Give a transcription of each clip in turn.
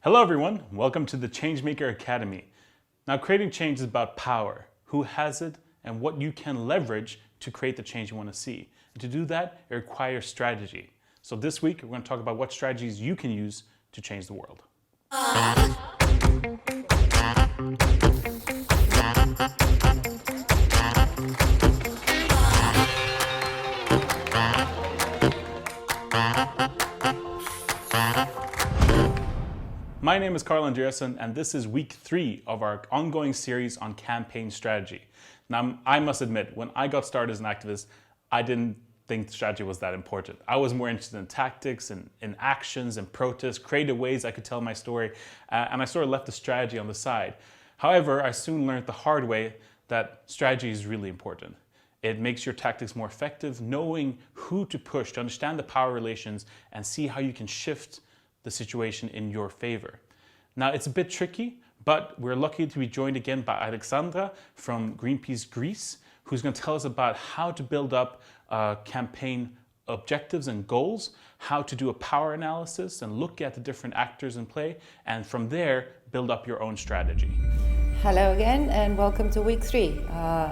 Hello everyone, welcome to the Changemaker Academy. Now creating change is about power, who has it, and what you can leverage to create the change you want to see. And to do that, it requires strategy. So this week, we're going to talk about what strategies you can use to change the world. My name is Carl Andreasen, and this is week 3 of our ongoing series on campaign strategy. Now, I must admit, when I got started as an activist, I didn't think strategy was that important. I was more interested in tactics and in actions and protests, creative ways I could tell my story, and I sort of left the strategy on the side. However, I soon learned the hard way that strategy is really important. It makes your tactics more effective, knowing who to push, to understand the power relations, and see how you can shift the situation in your favor. Now, it's a bit tricky, but we're lucky to be joined again by Alexandra from Greenpeace Greece, who's going to tell us about how to build up campaign objectives and goals, how to do a power analysis and look at the different actors in play, and from there, build up your own strategy. Hello again and welcome to week 3.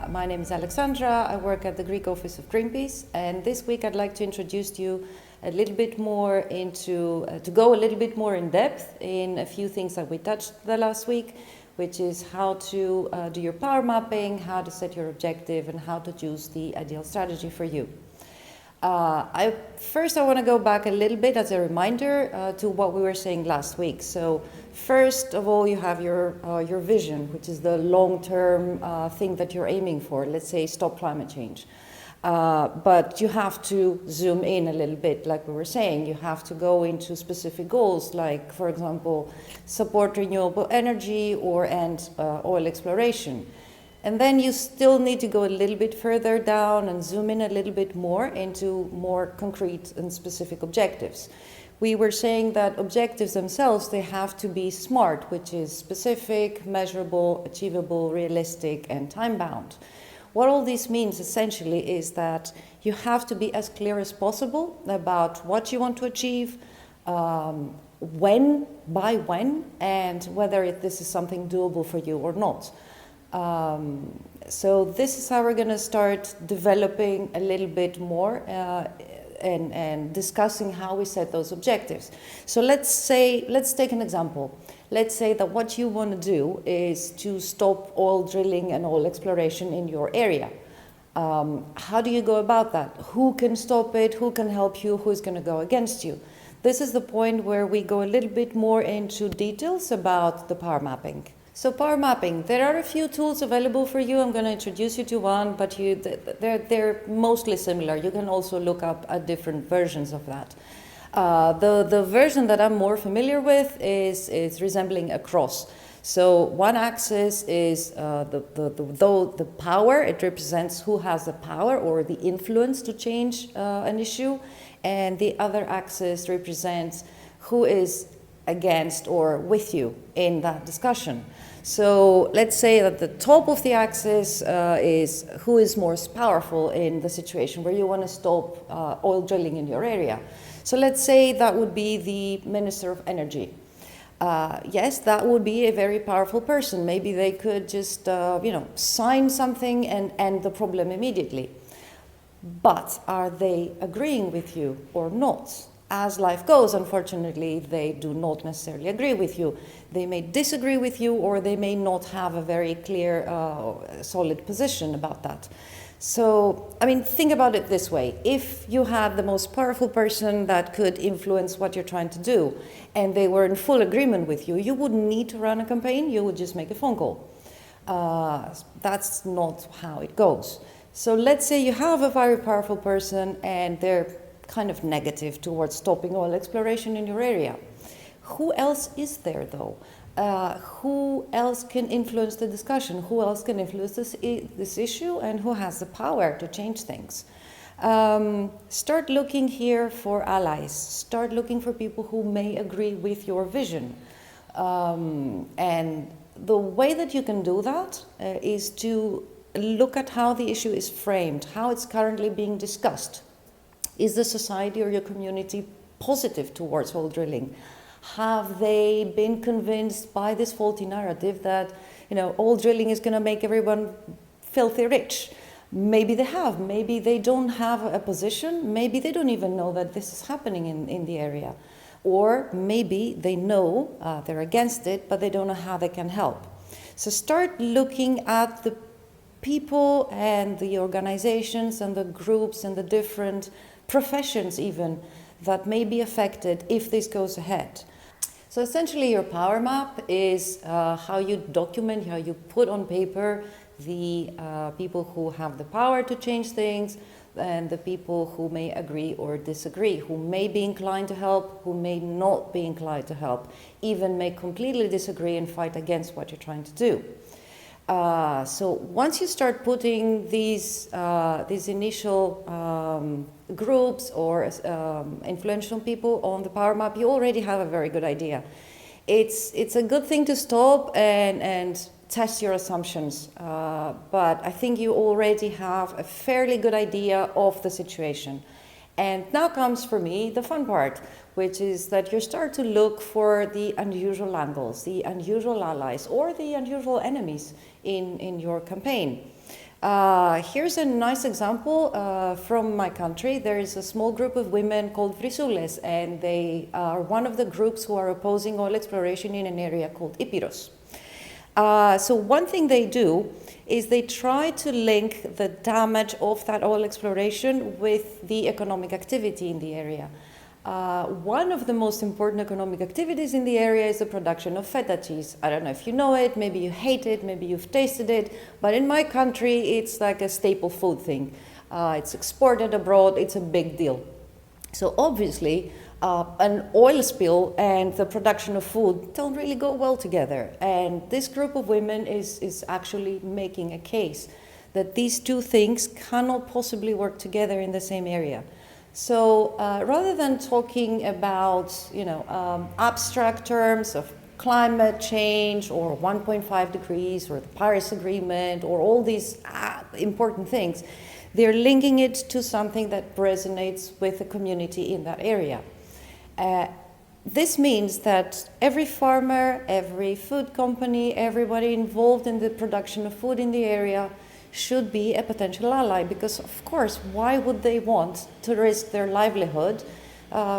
My name is Alexandra, I work at the Greek office of Greenpeace, and this week I'd like to introduce to you a little bit more to go a little bit more in depth in a few things that we touched the last week, which is how to do your power mapping, how to set your objective, and how to choose the ideal strategy for you. First, I want to go back a little bit as a reminder to what we were saying last week. So first of all, you have your vision, which is the long-term thing that you're aiming for. Let's say stop climate change. But you have to zoom in a little bit, like we were saying. You have to go into specific goals, like, for example, support renewable energy or end oil exploration. And then you still need to go a little bit further down and zoom in a little bit more into more concrete and specific objectives. We were saying that objectives themselves, they have to be SMART, which is specific, measurable, achievable, realistic, and time-bound. What all this means essentially is that you have to be as clear as possible about what you want to achieve, when, and whether this is something doable for you or not. So this is how we're going to start developing a little bit more and discussing how we set those objectives. So let's take an example. Let's say that what you want to do is to stop oil drilling and oil exploration in your area. How do you go about that? Who can stop it? Who can help you? Who's going to go against you? This is the point where we go a little bit more into details about the power mapping. So power mapping, there are a few tools available for you. I'm going to introduce you to one, but they're mostly similar. You can also look up at different versions of that. The version that I'm more familiar with is resembling a cross. So one axis is the power. It represents who has the power or the influence to change an issue. And the other axis represents who is against or with you in that discussion. So let's say that the top of the axis is who is most powerful in the situation where you want to stop oil drilling in your area. So let's say that would be the Minister of Energy. Yes, that would be a very powerful person. Maybe they could just sign something and end the problem immediately. But are they agreeing with you or not? As life goes, unfortunately, they do not necessarily agree with you. They may disagree with you, or they may not have a very clear, solid position about that. So, I mean, think about it this way. If you had the most powerful person that could influence what you're trying to do, and they were in full agreement with you, you wouldn't need to run a campaign, you would just make a phone call. That's not how it goes. So let's say you have a very powerful person and they're kind of negative towards stopping oil exploration in your area. Who else is there though? Who else can influence the discussion? Who else can influence this issue, and who has the power to change things? Start looking here for allies. Start looking for people who may agree with your vision. And the way that you can do that is to look at how the issue is framed, how it's currently being discussed. Is the society or your community positive towards oil drilling? Have they been convinced by this faulty narrative that, all drilling is going to make everyone filthy rich? Maybe they have. Maybe they don't have a position. Maybe they don't even know that this is happening in the area. Or maybe they know they're against it, but they don't know how they can help. So start looking at the people and the organizations and the groups and the different professions even that may be affected if this goes ahead. So essentially your power map is how you document, how you put on paper the people who have the power to change things, and the people who may agree or disagree, who may be inclined to help, who may not be inclined to help, even may completely disagree and fight against what you're trying to do. So once you start putting these initial groups or influential people on the power map, you already have a very good idea. It's a good thing to stop and test your assumptions, but I think you already have a fairly good idea of the situation. And now comes for me the fun part, which is that you start to look for the unusual angles, the unusual allies, or the unusual enemies in your campaign. Here's a nice example from my country. There is a small group of women called Βρυσούλες, and they are one of the groups who are opposing oil exploration in an area called Ήπειρος. So one thing they do is they try to link the damage of that oil exploration with the economic activity in the area. One of the most important economic activities in the area is the production of feta cheese. I don't know if you know it, maybe you hate it, maybe you've tasted it, but in my country it's like a staple food thing. It's exported abroad, it's a big deal. So obviously, an oil spill and the production of food don't really go well together. And this group of women is actually making a case that these two things cannot possibly work together in the same area. So rather than talking about, abstract terms of climate change or 1.5 degrees or the Paris Agreement or all these important things, they're linking it to something that resonates with the community in that area. This means that every farmer, every food company, everybody involved in the production of food in the area should be a potential ally, because of course, why would they want to risk their livelihood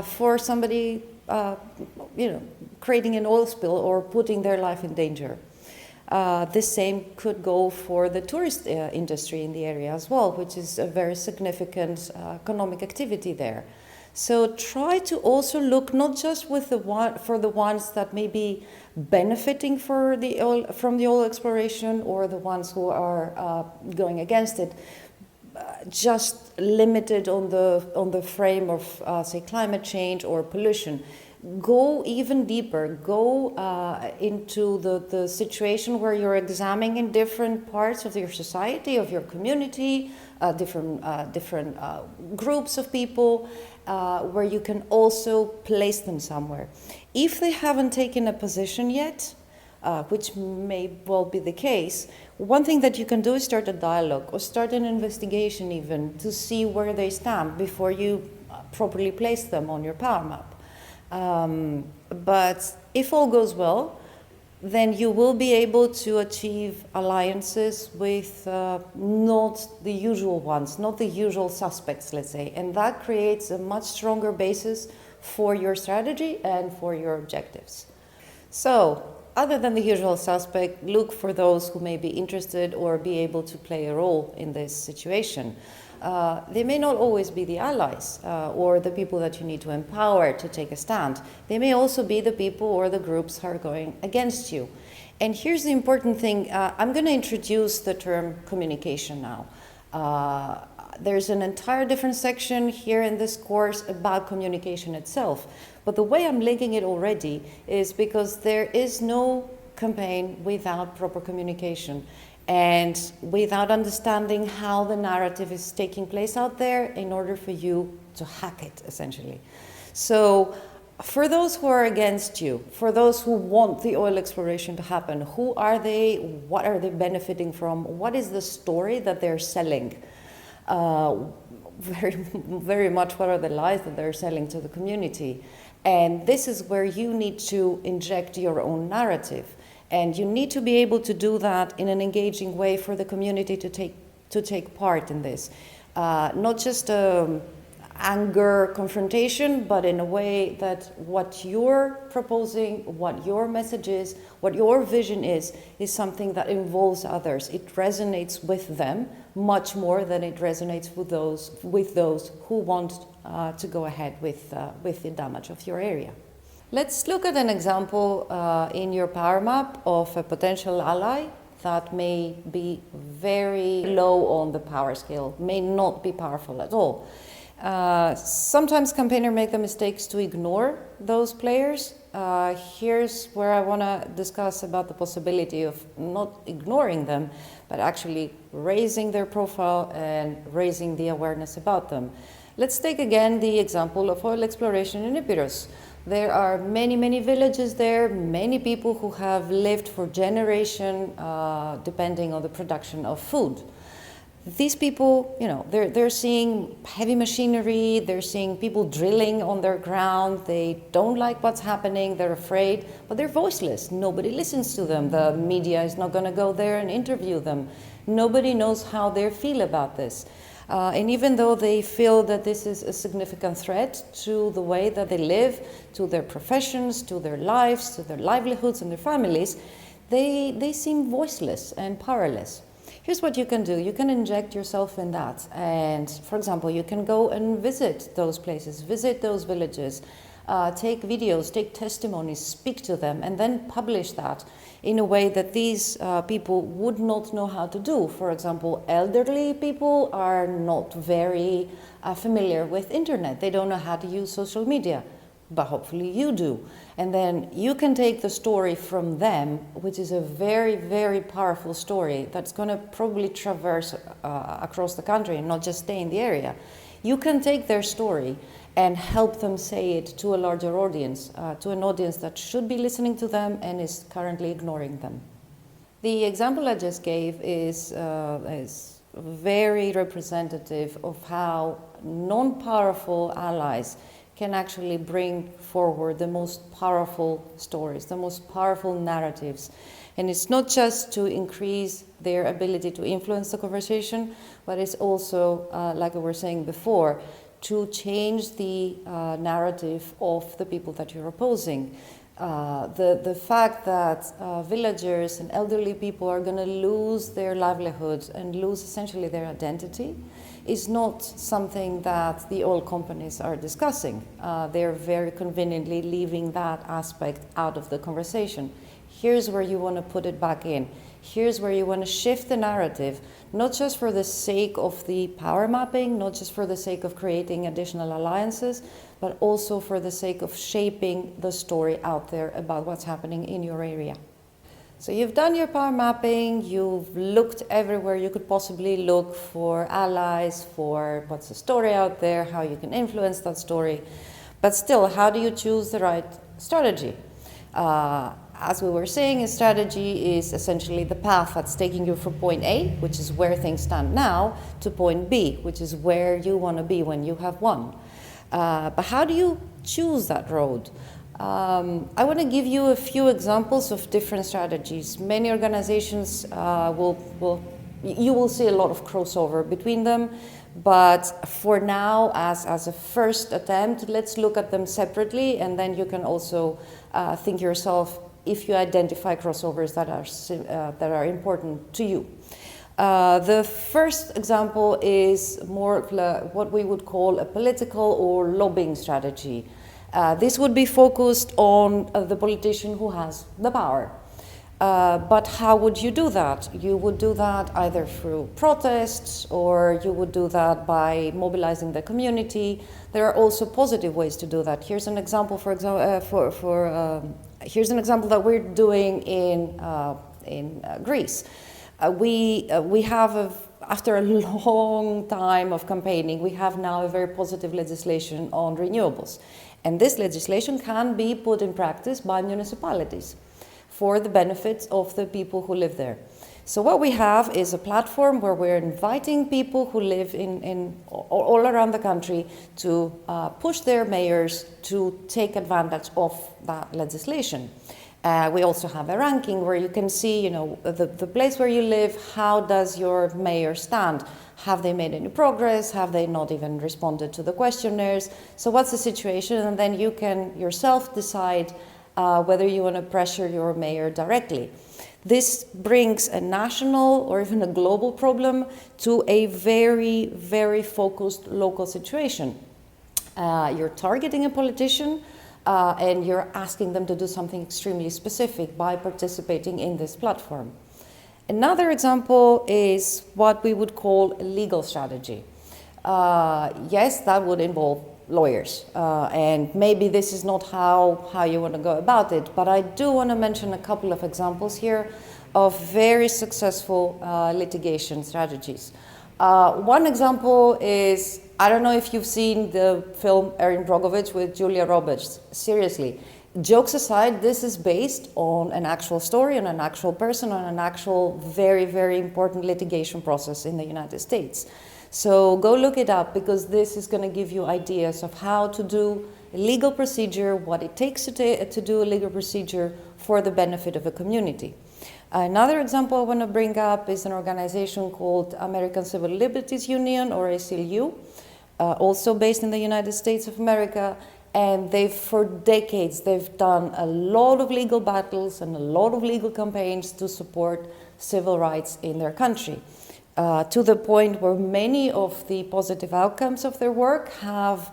for somebody, creating an oil spill or putting their life in danger? The same could go for the tourist industry in the area as well, which is a very significant economic activity there. So try to also look not just for the ones that may be benefiting from the oil exploration or the ones who are going against it, just limited on the frame of say climate change or pollution. Go even deeper. Go into the situation where you're examining different parts of your society, of your community, different groups of people, where you can also place them somewhere. If they haven't taken a position yet, which may well be the case, one thing that you can do is start a dialogue or start an investigation even to see where they stand before you properly place them on your power map. But if all goes well, then you will be able to achieve alliances with not the usual ones, not the usual suspects, let's say. And that creates a much stronger basis for your strategy and for your objectives. So, other than the usual suspect, look for those who may be interested or be able to play a role in this situation. They may not always be the allies or the people that you need to empower to take a stand. They may also be the people or the groups who are going against you. And here's the important thing. I'm going to introduce the term communication now. There's an entire different section here in this course about communication itself. But the way I'm linking it already is because there is no campaign without proper communication and without understanding how the narrative is taking place out there in order for you to hack it, essentially. So for those who are against you, for those who want the oil exploration to happen, who are they? What are they benefiting from? What is the story that they're selling? Very much what are the lies that they're selling to the community? And this is where you need to inject your own narrative. And you need to be able to do that in an engaging way for the community to take part in this. Not just anger confrontation, but in a way that what you're proposing, what your message is, what your vision is something that involves others. It resonates with them much more than it resonates with those who want to go ahead with the damage of your area. Let's look at an example in your power map of a potential ally that may be very low on the power scale, may not be powerful at all. Sometimes campaigners make the mistakes to ignore those players. Here's where I want to discuss about the possibility of not ignoring them, but actually raising their profile and raising the awareness about them. Let's take again the example of oil exploration in Epirus. There are many, many villages there, many people who have lived for generations depending on the production of food. These people, they're seeing heavy machinery, they're seeing people drilling on their ground, they don't like what's happening, they're afraid, but they're voiceless. Nobody listens to them. The media is not going to go there and interview them. Nobody knows how they feel about this. And even though they feel that this is a significant threat to the way that they live, to their professions, to their lives, to their livelihoods and their families, they seem voiceless and powerless. Here's what you can do. You can inject yourself in that. And for example, you can go and visit those places, visit those villages, take videos, take testimonies, speak to them, and then publish that in a way that these people would not know how to do. For example, elderly people are not very familiar with internet. They don't know how to use social media, but hopefully you do. And then you can take the story from them, which is a very, very powerful story that's going to probably traverse across the country and not just stay in the area. You can take their story and help them say it to a larger audience, to an audience that should be listening to them and is currently ignoring them. The example I just gave is very representative of how non-powerful allies can actually bring forward the most powerful stories, the most powerful narratives. And it's not just to increase their ability to influence the conversation, but it's also, like we were saying before, to change the narrative of the people that you're opposing. The fact that villagers and elderly people are going to lose their livelihoods and lose essentially their identity is not something that the oil companies are discussing. They're very conveniently leaving that aspect out of the conversation. Here's where you want to put it back in. Here's where you want to shift the narrative, not just for the sake of the power mapping, not just for the sake of creating additional alliances, but also for the sake of shaping the story out there about what's happening in your area. So you've done your power mapping, you've looked everywhere you could possibly look for allies, for what's the story out there, how you can influence that story. But still, how do you choose the right strategy? As we were saying, a strategy is essentially the path that's taking you from point A, which is where things stand now, to point B, which is where you want to be when you have won. But how do you choose that road? I want to give you a few examples of different strategies. Many organizations you will see a lot of crossover between them, but for now, as a first attempt, let's look at them separately, and then you can also think yourself if you identify crossovers that are important to you. The first example is more what we would call a political or lobbying strategy. This would be focused on the politician who has the power. But how would you do that? You would do that either through protests, or you would do that by mobilizing the community. There are also positive ways to do that. Here's an example, here's an example that we're doing in Greece. We have, after a long time of campaigning, we have now a very positive legislation on renewables. And this legislation can be put in practice by municipalities. for the benefits of the people who live there. So what we have is a platform where we're inviting people who live in all around the country to push their mayors to take advantage of that legislation. We also have a ranking where you can see, the place where you live, how does your mayor stand? Have they made any progress? Have they not even responded to the questionnaires? So what's the situation? And then you can yourself decide whether you want to pressure your mayor directly. This brings a national or even a global problem to a very, very focused local situation. You're targeting a politician and you're asking them to do something extremely specific by participating in this platform. Another example is what we would call a legal strategy. Yes, that would involve lawyers, and maybe this is not how you want to go about it, but I do want to mention a couple of examples here of very successful litigation strategies. One example is, I don't know if you've seen the film Erin Brockovich with Julia Roberts. Seriously, jokes aside, this is based on an actual story, on an actual person, on an actual very, very important litigation process in the United States. So go look it up, because this is going to give you ideas of how to do a legal procedure, what it takes to do a legal procedure for the benefit of a community. Another example I want to bring up is an organization called American Civil Liberties Union, or ACLU, also based in the United States of America. And for decades, they've done a lot of legal battles and a lot of legal campaigns to support civil rights in their country. To the point where many of the positive outcomes of their work have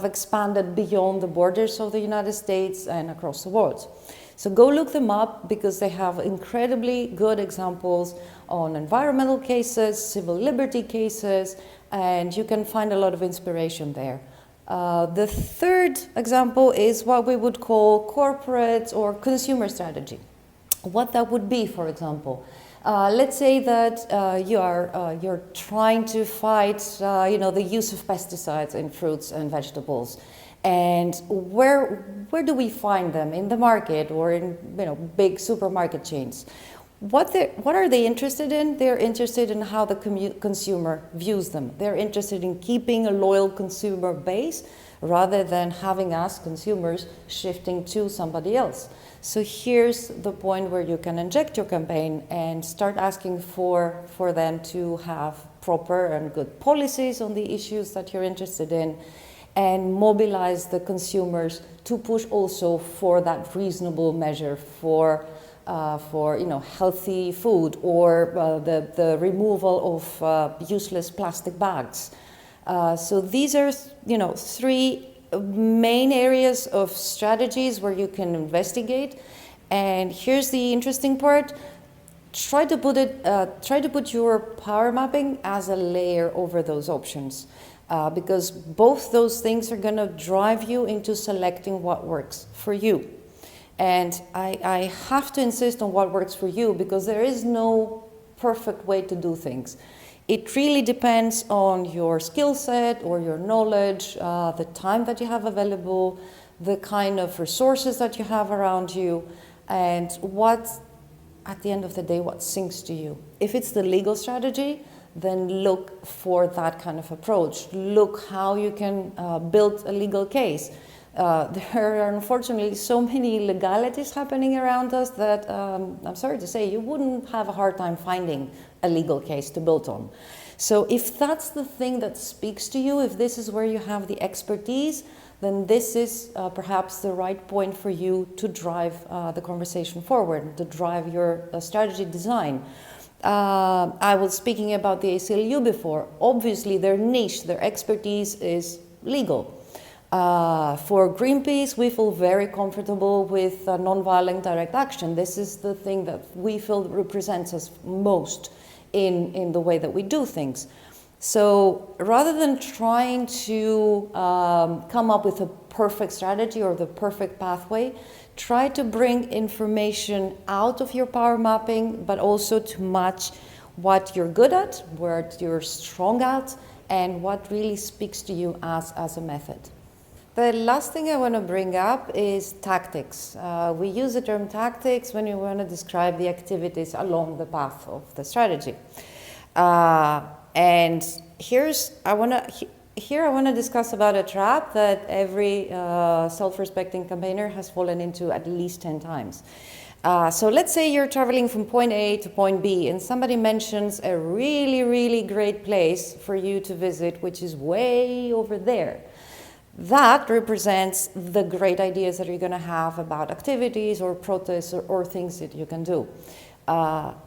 expanded beyond the borders of the United States and across the world. So go look them up, because they have incredibly good examples on environmental cases, civil liberty cases, and you can find a lot of inspiration there. The third example is what we would call corporate or consumer strategy. What that would be, for example. Let's say that you're trying to fight, the use of pesticides in fruits and vegetables, and where do we find them in the market or in big supermarket chains? What are they interested in? They're interested in how the consumer views them. They're interested in keeping a loyal consumer base rather than having us consumers shifting to somebody else. So here's the point where you can inject your campaign and start asking for them to have proper and good policies on the issues that you're interested in, and mobilize the consumers to push also for that reasonable measure for healthy food, or the removal of useless plastic bags. So these are three main areas of strategies where you can investigate. And here's the interesting part: try to put your power mapping as a layer over those options, because both those things are going to drive you into selecting what works for you. And I have to insist on what works for you, because there is no perfect way to do things. It really depends on your skill set or your knowledge, the time that you have available, the kind of resources that you have around you, and at the end of the day, what syncs to you. If it's the legal strategy, then look for that kind of approach. Look how you can build a legal case. There are unfortunately so many legalities happening around us that, I'm sorry to say, you wouldn't have a hard time finding a legal case to build on. So if that's the thing that speaks to you, if this is where you have the expertise, then this is perhaps the right point for you to drive the conversation forward, to drive your strategy design. I was speaking about the ACLU before. Obviously, their niche, their expertise is legal. For Greenpeace, we feel very comfortable with nonviolent direct action. This is the thing that we feel represents us most in the way that we do things. So rather than trying to come up with a perfect strategy or the perfect pathway, try to bring information out of your power mapping, but also to match what you're good at, where you're strong at, and what really speaks to you as a method. The last thing I want to bring up is tactics. We use the term tactics when we want to describe the activities along the path of the strategy. And here I want to discuss about a trap that every self-respecting campaigner has fallen into at least 10 times. So let's say you're traveling from point A to point B and somebody mentions a really, really great place for you to visit, which is way over there. That represents the great ideas that you're going to have about activities or protests or things that you can do.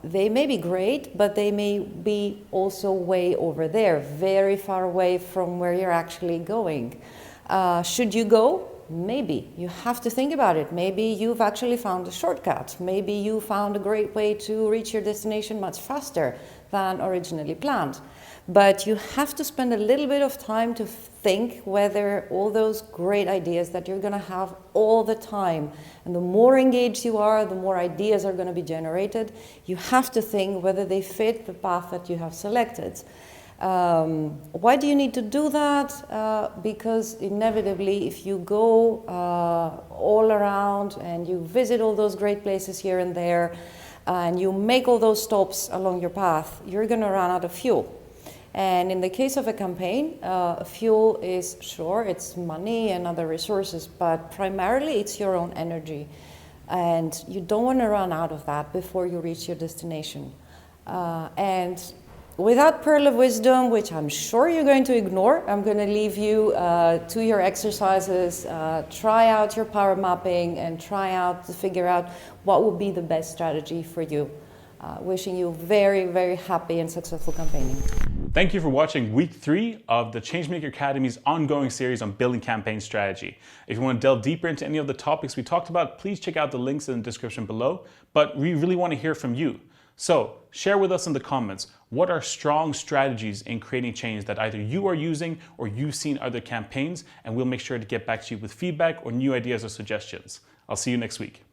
They may be great, but they may be also way over there, very far away from where you're actually going. Should you go? Maybe. You have to think about it. Maybe you've actually found a shortcut. Maybe you found a great way to reach your destination much faster than originally planned. But you have to spend a little bit of time to think whether all those great ideas that you're going to have all the time, and the more engaged you are, the more ideas are going to be generated, you have to think whether they fit the path that you have selected. Why do you need to do that? Because inevitably, if you go all around and you visit all those great places here and there, and you make all those stops along your path, you're going to run out of fuel. And in the case of a campaign, fuel is, sure, it's money and other resources, but primarily it's your own energy. And you don't want to run out of that before you reach your destination. And with that pearl of wisdom, which I'm sure you're going to ignore, I'm going to leave you to your exercises, try out your power mapping, and try out to figure out what would be the best strategy for you. Wishing you very, very happy and successful campaigning. Thank you for watching week 3 of the Changemaker Academy's ongoing series on building campaign strategy. If you want to delve deeper into any of the topics we talked about, please check out the links in the description below. But we really want to hear from you. So share with us in the comments, what are strong strategies in creating change that either you are using or you've seen other campaigns, and we'll make sure to get back to you with feedback or new ideas or suggestions. I'll see you next week.